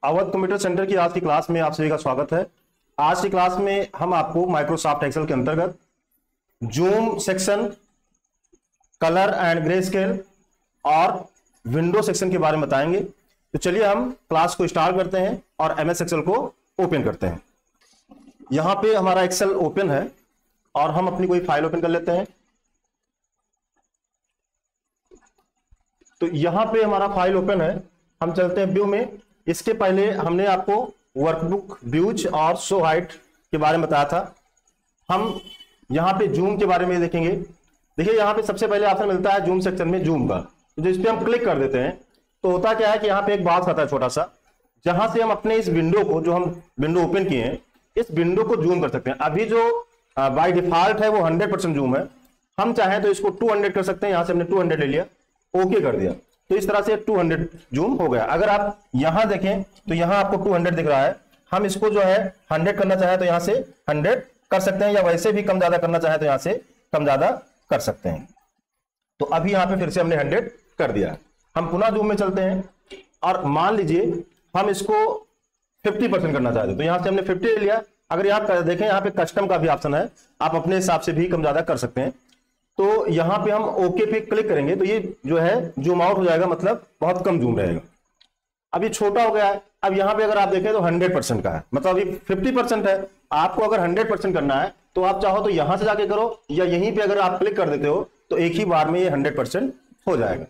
Awadh computer centre की आज की क्लास में आप सभी का स्वागत है। आज की क्लास में हम आपको माइक्रोसॉफ्ट एक्सेल के अंतर्गत zoom section, colour and grey scale और विंडो सेक्शन के बारे में बताएंगे। तो चलिए हम क्लास को स्टार्ट करते हैं और एमएस एक्सेल को ओपन करते हैं। यहां पे हमारा एक्सेल ओपन है और हम अपनी कोई फाइल ओपन कर लेते हैं। तो यहां पे हमारा फाइल ओपन है, हम चलते हैं व्यू में। इसके पहले हमने आपको वर्कबुक व्यूज और शो हाइट के बारे में बताया था। हम यहां पे जूम के बारे में देखेंगे। देखिए यहां पे सबसे पहले ऑप्शन मिलता है जूम सेक्शन में जूम का, तो इस पे हम क्लिक कर देते हैं तो होता क्या है कि यहाँ पे एक बॉक्स आता है छोटा सा, जहां से हम अपने इस विंडो को, जो हम विंडो ओपन किए हैं, इस विंडो को जूम कर सकते हैं। अभी जो बाय डिफॉल्ट है वो 100% जूम है। हम चाहें तो इसको 200 कर सकते हैं। यहां से हमने 200 ले लिया, ओके कर दिया, तो इस तरह से 200 जूम हो गया। अगर आप यहां देखें तो यहां आपको 200 दिख रहा है। हम इसको जो है 100 करना चाहें तो यहां से 100 कर सकते हैं, या वैसे भी कम ज्यादा करना चाहें तो यहां से कम ज्यादा कर सकते हैं। तो अभी यहां पे फिर से हमने 100 कर दिया। हम पुनः जूम में चलते हैं और मान लीजिए हम इसको 50% करना चाहते हैं, तो यहां से हमने 50 ले लिया। अगर यहाँ देखें यहाँ पे कस्टम का भी ऑप्शन है, आप अपने हिसाब से भी कम ज्यादा कर सकते हैं। तो यहां पे हम ओके पे क्लिक करेंगे तो ये जो है जूम आउट हो जाएगा, मतलब बहुत कम जूम रहेगा। अब ये छोटा हो गया है। अब यहां पे अगर आप देखें तो 100% का है, मतलब अभी 50% है। आपको अगर 100% करना है तो आप चाहो तो यहां से जाके करो, या यहीं पे अगर आप क्लिक कर देते हो तो एक ही बार में ये 100% हो जाएगा।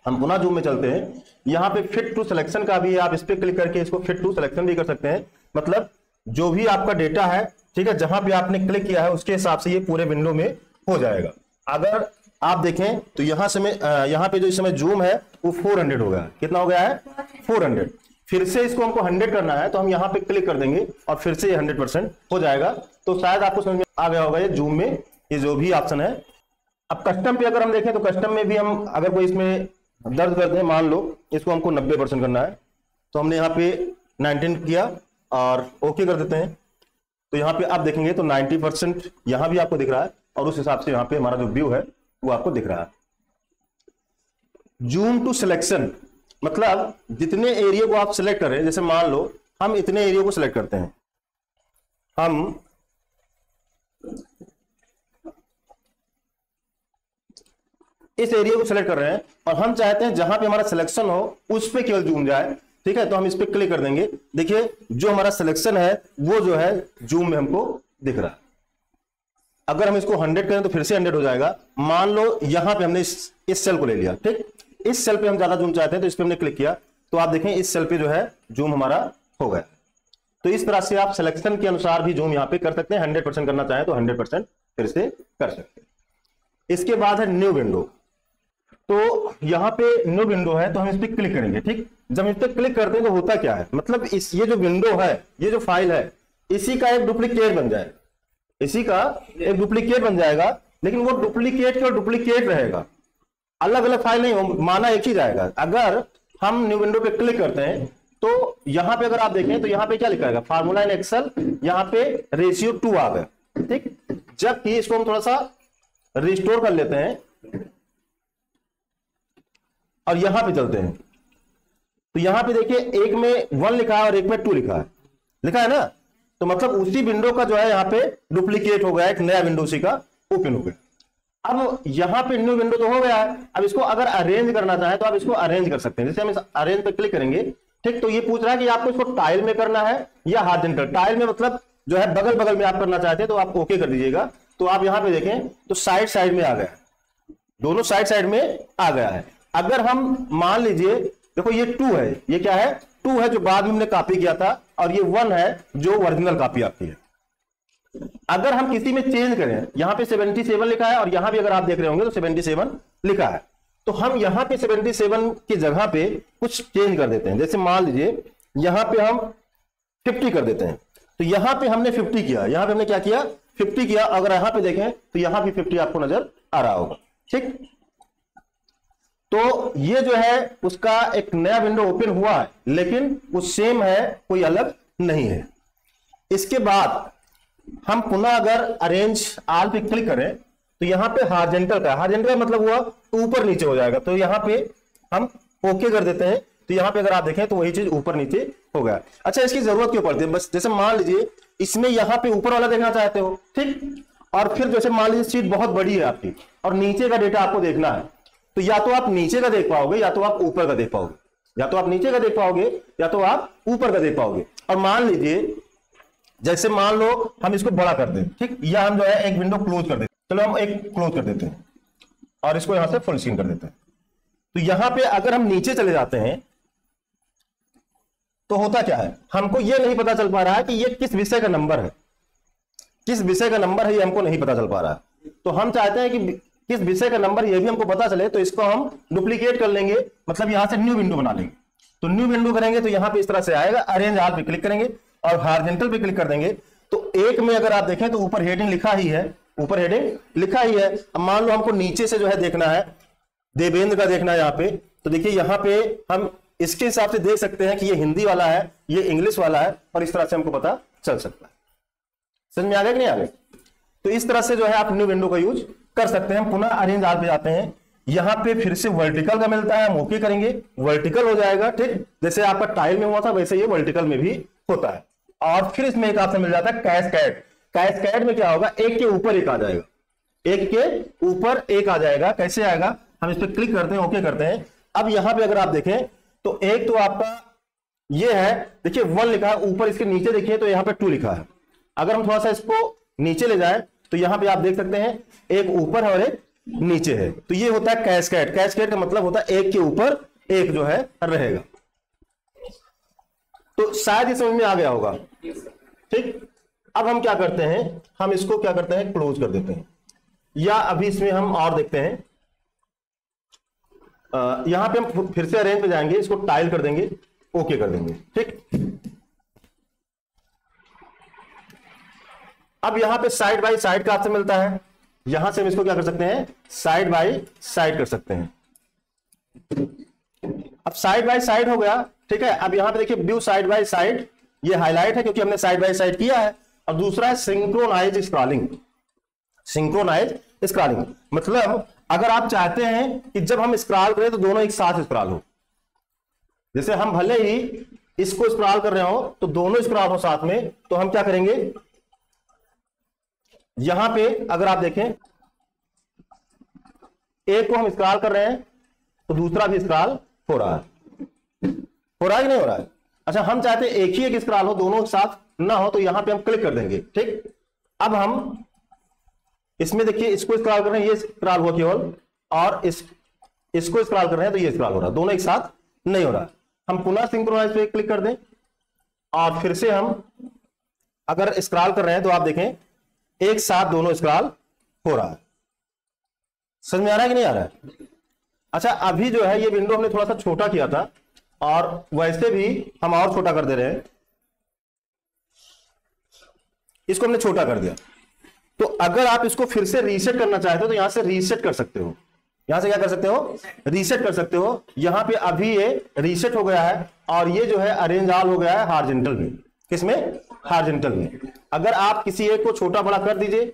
हम पुनः जूम में चलते हैं। यहाँ पे फिट टू सिलेक्शन का भी है, आप इस पे क्लिक करके इसको फिट टू सिलेक्शन भी कर सकते हैं। मतलब जो भी आपका डेटा है, ठीक है, जहां पे आपने क्लिक किया है उसके हिसाब से ये पूरे विंडो में हो जाएगा। अगर आप देखें तो यहां से यहाँ पे जो इस समय जूम है वो 400 हो गया। कितना हो गया है? 400। फिर से इसको हमको 100 करना है तो हम यहाँ पे क्लिक कर देंगे और फिर से ये 100% हो जाएगा। तो शायद आपको समझ में आ गया होगा ये जूम में ये जो भी ऑप्शन है। अब कस्टम पे अगर हम देखें तो कस्टम में भी हम अगर कोई इसमें दर्ज करते हैं, मान लो इसको हमको 90% करना है, तो हमने यहाँ पे 19 किया और ओके कर देते हैं। तो यहाँ पे आप देखेंगे तो 90% यहाँ भी आपको दिख रहा है और उस हिसाब से यहाँ पे हमारा जो व्यू है वो आपको दिख रहा है। जूम टू सिलेक्शन मतलब जितने एरिया को आप सिलेक्ट करें, जैसे मान लो हम इतने एरिया को सिलेक्ट करते हैं, हम इस एरिया को सिलेक्ट कर रहे हैं और हम चाहते हैं जहां पे हमारा सिलेक्शन हो उस पे केवल जूम जाए, ठीक है। तो हम इस पे क्लिक कर देंगे। देखिए जो हमारा सिलेक्शन है वो जो है जूम में हमको दिख रहा है। अगर हम इसको 100 करें तो फिर से 100 हो जाएगा। मान लो यहां पे हमने इस सेल को ले लिया, ठीक, इस सेल पे हम ज्यादा जूम चाहते हैं तो इस पे हमने क्लिक किया, तो आप देखें इस सेल पे जो है जूम हमारा हो गया। तो इस तरह से आप सिलेक्शन के अनुसार भी जूम यहां पे कर सकते हैं। 100% करना चाहें तो 100% फिर से कर सकते हैं। इसके बाद है न्यू विंडो। तो यहां पे न्यू विंडो है तो हम इस पे क्लिक करेंगे, ठीक। जब इस पे क्लिक करते हैं तो होता क्या है, मतलब ये जो विंडो है, ये जो फाइल है, इसी का एक डुप्लीकेट बन जाएगा, इसी का एक डुप्लीकेट बन जाएगा। लेकिन वो डुप्लीकेट का डुप्लीकेट रहेगा, अलग अलग फाइल नहीं हो, माना एक ही जाएगा। अगर हम न्यू विंडो पे क्लिक करते हैं तो यहां पे अगर आप देखें तो यहां पे क्या लिखा है, फार्मूला इन एक्सेल, यहां पे रेशियो 2 आ गया, ठीक। जबकि इसको हम थोड़ा सा रिस्टोर कर लेते हैं और यहां पे चलते हैं तो यहां पे देखिए एक में 1 लिखा है और एक में 2 लिखा है ना। तो मतलब उसी विंडो का जो है यहाँ पे डुप्लीकेट हो गया, एक नया विंडो उसी का ओपन हो गया। अब यहाँ पे न्यू विंडो तो हो गया है। अब इसको अगर अरेंज करना चाहे तो आप इसको अरेंज कर सकते हैं। जैसे हम इस अरेंज पे क्लिक करेंगे, ठीक, तो ये पूछ रहा है कि आपको इसको टाइल में करना है या हॉरिजॉन्टल। टाइल में मतलब जो है बगल बगल में आप करना चाहते हैं तो आप ओके कर दीजिएगा। तो आप यहाँ पे देखें तो साइड साइड में आ गया, दोनों साइड साइड में आ गया है। अगर हम मान लीजिए, देखो ये 2 है, ये क्या है, 2 है जो बाद में हमने कॉपी किया था, और ये 1 है जो ओरिजिनल कॉपी आपकी है। अगर हम किसी में चेंज करें, यहां पे 77 लिखा है और यहां भी अगर आप देख रहे होंगे तो 77 लिखा है, तो हम यहां पे 77 की जगह पे कुछ चेंज कर देते हैं। जैसे मान लीजिए यहां पे हम 50 कर देते हैं, तो यहां पे हमने 50 किया, यहां पे हमने क्या किया, 50 किया। अगर यहां पे देखें तो यहां भी 50 आपको नजर आ रहा होगा, ठीक। तो ये जो है उसका एक नया विंडो ओपन हुआ है, लेकिन वो सेम है, कोई अलग नहीं है। इसके बाद हम पुनः अगर अरेंज ऑल पे क्लिक करें तो यहां पे हॉरिजॉन्टल का मतलब हुआ ऊपर नीचे हो जाएगा। तो यहां पे हम ओके कर देते हैं तो यहाँ पे अगर आप देखें तो वही चीज ऊपर नीचे हो गया। अच्छा, इसकी जरूरत क्यों पड़ती है? बस जैसे मान लीजिए इसमें यहाँ पे ऊपर वाला देखना चाहते हो, ठीक, और फिर जैसे मान लीजिए शीट बहुत बड़ी है आपकी और नीचे का डेटा आपको देखना है, तो या तो आप नीचे का देख पाओगे या तो आप ऊपर का देख पाओगे, या तो आप नीचे का देख पाओगे या तो आप ऊपर का देख पाओगे। और मान लीजिए जैसे मान लो हम इसको बड़ा कर दें, ठीक, या हम जो है एक विंडो क्लोज कर देते, चलो हम एक क्लोज कर देते हैं और इसको यहां से फुल स्क्रीन कर देते हैं। तो यहां पे अगर हम नीचे चले जाते हैं तो होता क्या है, हमको यह नहीं पता चल पा रहा है कि ये किस विषय का नंबर है, किस विषय का नंबर है ये हमको नहीं पता चल पा रहा है। तो हम चाहते हैं कि किस विषय का नंबर ये भी हमको पता चले, तो इसको हम डुप्लीकेट कर लेंगे, मतलब यहां से न्यू विंडो बना लेंगे। तो न्यू विंडो करेंगे तो यहां पे इस तरह से आएगा, अरेंज ऑल पे क्लिक करेंगे और हॉरिजॉन्टल पे क्लिक कर देंगे। तो एक में अगर आप देखें तो ऊपर हेडिंग लिखा ही है, ऊपर हेडिंग लिखा ही है। अब मान लो हमको नीचे से जो है देखना है, देवेंद्र का देखना है यहाँ पे, तो देखिए यहाँ पे हम इसके हिसाब से देख सकते हैं कि ये हिंदी वाला है, ये इंग्लिश वाला है, और इस तरह से हमको पता चल सकता है। समझ में आ गया कि नहीं आ गया? तो इस तरह से जो है आप न्यू विंडो का यूज कर सकते हैं। पुनः अरेंज ऑल पे जाते हैं, यहां पे फिर से वर्टिकल का मिलता है, हम ओके करेंगे, वर्टिकल हो जाएगा, ठीक, जैसे आपका टाइल में हुआ था वैसे ये वर्टिकल में भी होता है। और फिर इसमें एक ऑप्शन मिल जाता है कैस्केड। कैस्केड में क्या होगा, एक के ऊपर एक आ जाएगा, एक के ऊपर एक आ जाएगा। कैसे आएगा, हम इस पर क्लिक करते हैं, ओके करते हैं। अब यहां पे अगर आप देखें तो एक तो आपका ये है, देखिए 1 लिखा है, ऊपर इसके नीचे देखिए तो यहां पे 2 लिखा है। अगर हम थोड़ा सा इसको नीचे ले जाएं तो यहां पे आप देख सकते हैं एक ऊपर है और एक नीचे है। तो ये होता है कैस्केड। कैस्केड का मतलब होता है एक के ऊपर एक जो है रहेगा। तो शायद ये समझ में आ गया होगा, ठीक। अब हम क्या करते हैं, हम इसको क्या करते हैं, क्लोज कर देते हैं, या अभी इसमें हम और देखते हैं, यहां पे हम फिर से अरेंज पे जाएंगे, इसको टाइल कर देंगे, ओके कर देंगे, ठीक। अब यहां पे साइड बाय साइड का ऑप्शन मिलता है, यहां से हम इसको क्या कर सकते हैं, साइड बाय साइड कर सकते हैं। अब साइड बाय साइड हो गया, ठीक है। अब यहां पे देखिए व्यू साइड बाय साइड, ये हाईलाइट है क्योंकि हमने साइड बाय साइड किया है। अब दूसरा है सिंक्रोनाइज स्क्रॉलिंग। सिंक्रोनाइज स्क्रॉलिंग मतलब अगर आप चाहते हैं कि जब हम स्क्रॉल करें तो दोनों एक साथ स्क्रॉल हो, जैसे हम भले ही इसको स्क्रॉल कर रहे हो तो दोनों स्क्रॉल हो साथ में, तो हम क्या करेंगे, यहां पे अगर आप देखें एक को हम स्क्रॉल कर रहे हैं तो दूसरा भी स्क्रॉल हो रहा है, हो रहा है कि नहीं हो रहा है। अच्छा, हम चाहते हैं एक ही एक स्क्रॉल हो, दोनों साथ ना हो, तो यहां पे हम क्लिक कर देंगे, ठीक। अब हम इसमें देखिए इसको स्क्रॉल कर रहे हैं, ये स्क्रॉल हुआ केवल, और इसको स्क्रॉल कर रहे हैं तो ये स्क्रॉल हो रहा है, दोनों एक साथ नहीं हो रहा। हम पुनः सिंक्रोनाइज पे क्लिक कर दें और फिर से हम अगर स्क्रॉल कर रहे हैं तो आप देखें एक साथ दोनों स्क्रॉल हो रहा है। समझ में आ रहा है कि नहीं आ रहा है? अच्छा, अभी जो है ये विंडो हमने थोड़ा सा छोटा किया था और वैसे भी हम और छोटा कर दे रहे हैं, इसको हमने छोटा कर दिया। तो अगर आप इसको फिर से रीसेट करना चाहते हो तो यहां से रीसेट कर सकते हो, यहां से क्या कर सकते हो, रीसेट कर सकते हो। यहां पे अभी ये रीसेट हो गया है और ये जो है अरेंज ऑल हो गया है हॉरिजॉन्टल में। किसमें, हॉरिजॉन्टल में। अगर आप किसी एक को छोटा बड़ा कर दीजिए,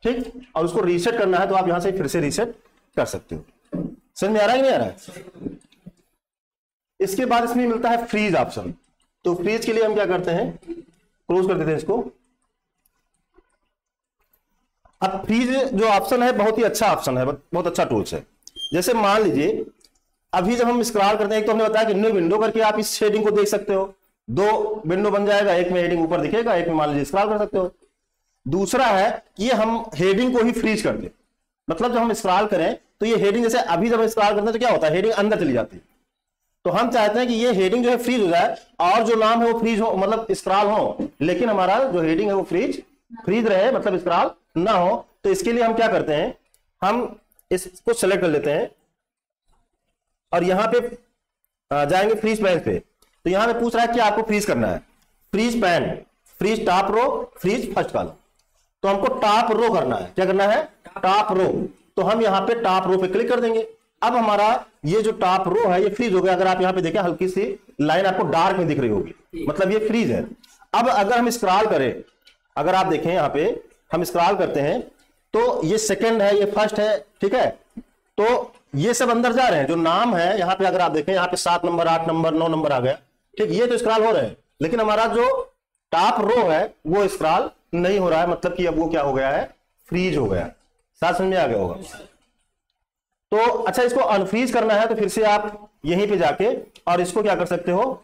ठीक, और उसको रीसेट करना है तो आप यहां से फिर से रीसेट कर सकते हो। समझ में आ रहा है कि नहीं आ रहा है? इसके बाद इसमें मिलता है फ्रीज ऑप्शन। तो फ्रीज के लिए हम क्या करते हैं, क्लोज कर देते हैं इसको। अब फ्रीज जो ऑप्शन है बहुत ही अच्छा ऑप्शन है, बहुत अच्छा टूल्स है। जैसे मान लीजिए अभी जब हम स्क्रॉल करते हैं, एक तो हमने बताया कि न्यू विंडो करके आप इस हेडिंग को देख सकते हो, 2 विंडो बन जाएगा, एक में हेडिंग ऊपर दिखेगा, एक में मान लीजिए स्क्रॉल कर सकते हो। दूसरा है कि हम हेडिंग को ही फ्रीज कर दे, मतलब जब हम स्क्रॉल करें तो ये हेडिंग, जैसे अभी जब हम स्क्रॉल करते हैं तो क्या होता है, हेडिंग अंदर चली जाती है। तो हम चाहते हैं कि ये हेडिंग जो है फ्रीज हो जाए और जो नाम है वो फ्रीज हो, मतलब स्क्रॉल हो, लेकिन हमारा जो हेडिंग है वो फ्रीज रहे, मतलब स्क्रॉल ना हो। तो इसके लिए हम क्या करते हैं, हम इसको सेलेक्ट कर लेते हैं और यहां पे जाएंगे फ्रीज पैन पे। तो यहां पे पूछ रहा है कि आपको फ्रीज करना है, freeze pane, freeze top row, freeze first column. तो हमको टॉप रो करना है, क्या करना है, टॉप रो। तो हम यहां पे टॉप रो पे क्लिक कर देंगे। अब हमारा ये जो टॉप रो है ये फ्रीज हो गया। अगर आप यहां पे देखें हल्की सी लाइन आपको डार्क में दिख रही होगी, मतलब ये फ्रीज है। अब अगर हम स्क्रॉल करें, अगर आप देखें यहां पे हम स्क्रॉल करते हैं तो ये सेकंड है, ये फर्स्ट है, ठीक है। तो ये सब अंदर जा रहे हैं, जो नाम है यहाँ पे अगर आप देखें, यहाँ पे 7 नंबर 8 नंबर 9 नंबर आ गया, ठीक, ये तो स्क्रॉल हो रहे हैं, लेकिन हमारा जो टॉप रो है वो स्क्रॉल नहीं हो रहा है, मतलब कि अब वो क्या हो गया है, फ्रीज हो गया। साथ समझ में आ गया होगा। तो अच्छा, इसको अनफ्रीज करना है तो फिर से आप यहीं पे जाके और इसको क्या कर सकते हो,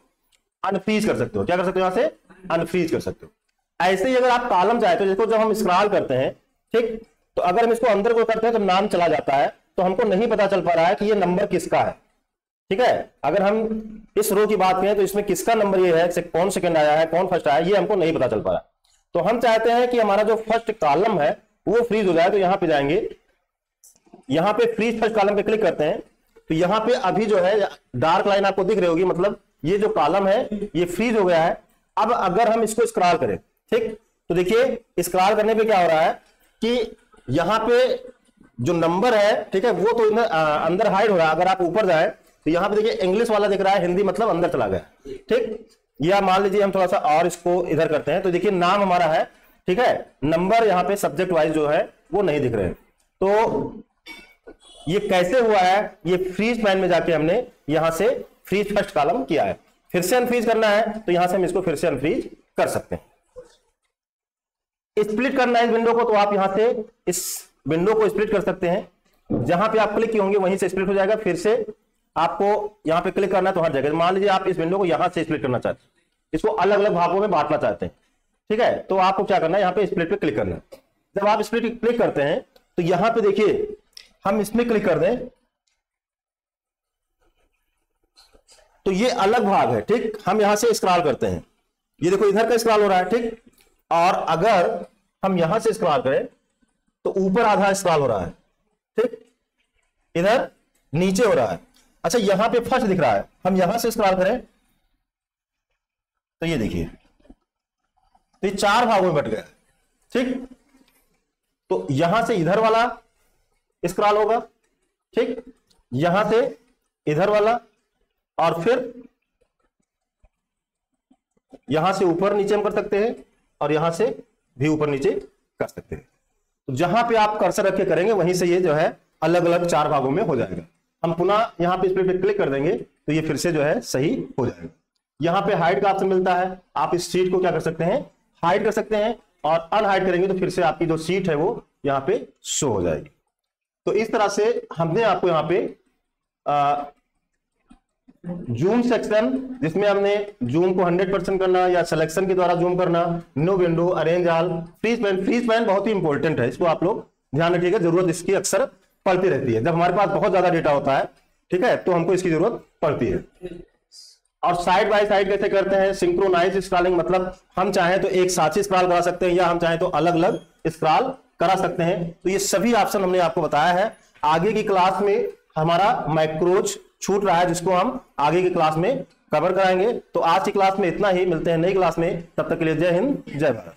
अनफ्रीज कर सकते हो। क्या कर सकते हो, यहां से अनफ्रीज कर सकते हो। ऐसे ही अगर आप कॉलम चाहे तो जिसको जब हम स्क्रॉल करते हैं, ठीक, तो अगर हम इसको अंदर को करते हैं तो नाम चला जाता है, तो हमको नहीं पता चल पा रहा है कि ये नंबर किसका है, ठीक है। अगर हम इस रो की बात करें तो इसमें किसका नंबर ये है, कौन सेकंड आया है, कौन फर्स्ट आया है, ये हमको नहीं पता चल पा रहा। तो हम चाहते हैं कि हमारा जो फर्स्ट कॉलम है वो फ्रीज हो जाए, तो यहां पे जाएंगे, यहां पे फ्रीज फर्स्ट कॉलम पे क्लिक करते हैं, तो यहां पे अभी जो है डार्क लाइन आपको दिख रही होगी, मतलब ये जो कॉलम है ये फ्रीज हो गया है। अब अगर हम इसको स्क्रॉल करें, ठीक, तो देखिए स्क्रॉल करने पे क्या हो रहा है कि यहां पे जो नंबर है, ठीक है, वो तो अंदर हाइड हो रहा है। अगर आप ऊपर जाए तो यहां पे देखिए इंग्लिश वाला दिख रहा है, हिंदी मतलब अंदर चला गया, ठीक। या मान लीजिए हम थोड़ा सा और इसको इधर करते हैं, तो देखिए नाम हमारा है, ठीक है, नंबर यहाँ पे सब्जेक्ट वाइज जो है वो नहीं दिख रहे हैं। तो ये कैसे हुआ है, ये फ्रीज पैन में जाके हमने यहां से फ्रीज फर्स्ट कॉलम किया है। फिर से अनफ्रीज करना है तो यहां से हम इसको फिर से अनफ्रीज कर सकते हैं। स्प्लिट करना है इस विंडो को, तो आप यहां से इस विंडो को स्प्लिट कर सकते हैं। जहां पे आप क्लिक किए होंगे वहीं से स्प्लिट हो जाएगा। फिर से आपको यहां पे क्लिक करना है तो हट जाएगा। मान लीजिए आप इस विंडो को यहां से स्प्लिट करना चाहते हैं, इसको अलग अलग भागों में बांटना चाहते हैं, ठीक है, तो आपको क्या करना है, यहां पे स्प्लिट पे क्लिक करना है। जब आप स्प्लिट क्लिक करते हैं तो यहां पे देखिए हम इसमें क्लिक कर दें तो ये अलग भाग है, ठीक। हम यहां से स्क्रॉल करते हैं, ये देखो इधर का स्क्रॉल हो रहा है, ठीक, और अगर हम यहां से स्क्रॉल करें तो ऊपर आधा स्क्रॉल हो रहा है, ठीक, इधर नीचे हो रहा है। अच्छा, यहां पे फर्स्ट दिख रहा है, हम यहां से स्क्रॉल करें तो ये देखिए, तो ये 4 भागों में बट गया, ठीक। तो यहां से इधर वाला स्क्रॉल होगा, ठीक, यहां से इधर वाला, और फिर यहां से ऊपर नीचे हम कर सकते हैं, और यहां से भी ऊपर नीचे कर सकते हैं। तो जहां पे आप कर्सर रख के करेंगे वहीं से ये जो है अलग अलग 4 भागों में हो जाएगा। हम पुनः यहां पे स्प्लिट पे क्लिक कर देंगे तो ये फिर से जो है सही हो जाएगा। यहां पे हाइड का ऑप्शन मिलता है, आप इस शीट को क्या कर सकते हैं, हाइड कर सकते हैं, और अनहाइड करेंगे तो फिर से आपकी जो शीट है वो यहां पे शो हो जाएगी। तो इस तरह से हमने आपको यहां पे जूम सेक्शन, जिसमें हमने जूम को 100% करना या सिलेक्शन के द्वारा जूम करना, new window, arrange all, freeze pane बहुत ही इंपॉर्टेंट है, इसको आप लोग ध्यान रखिएगा, जरूरत इसकी अक्सर पड़ती रहती है। जब हमारे पास बहुत ज्यादा डेटा होता है, ठीक है, तो हमको इसकी जरूरत पड़ती है। और साइड बाय साइड कैसे करते हैं, सिंक्रोनाइज स्क्रॉलिंग, मतलब हम चाहें तो एक साथ ही स्क्रॉल करा सकते हैं या हम चाहें तो अलग अलग स्क्रॉल करा सकते हैं। तो ये सभी ऑप्शन हमने आपको बताया है। आगे की क्लास में हमारा मैक्रोज छूट रहा है, जिसको हम आगे की क्लास में कवर कराएंगे। तो आज की क्लास में इतना ही, मिलते हैं नई क्लास में, तब तक के लिए जय हिंद जय भारत।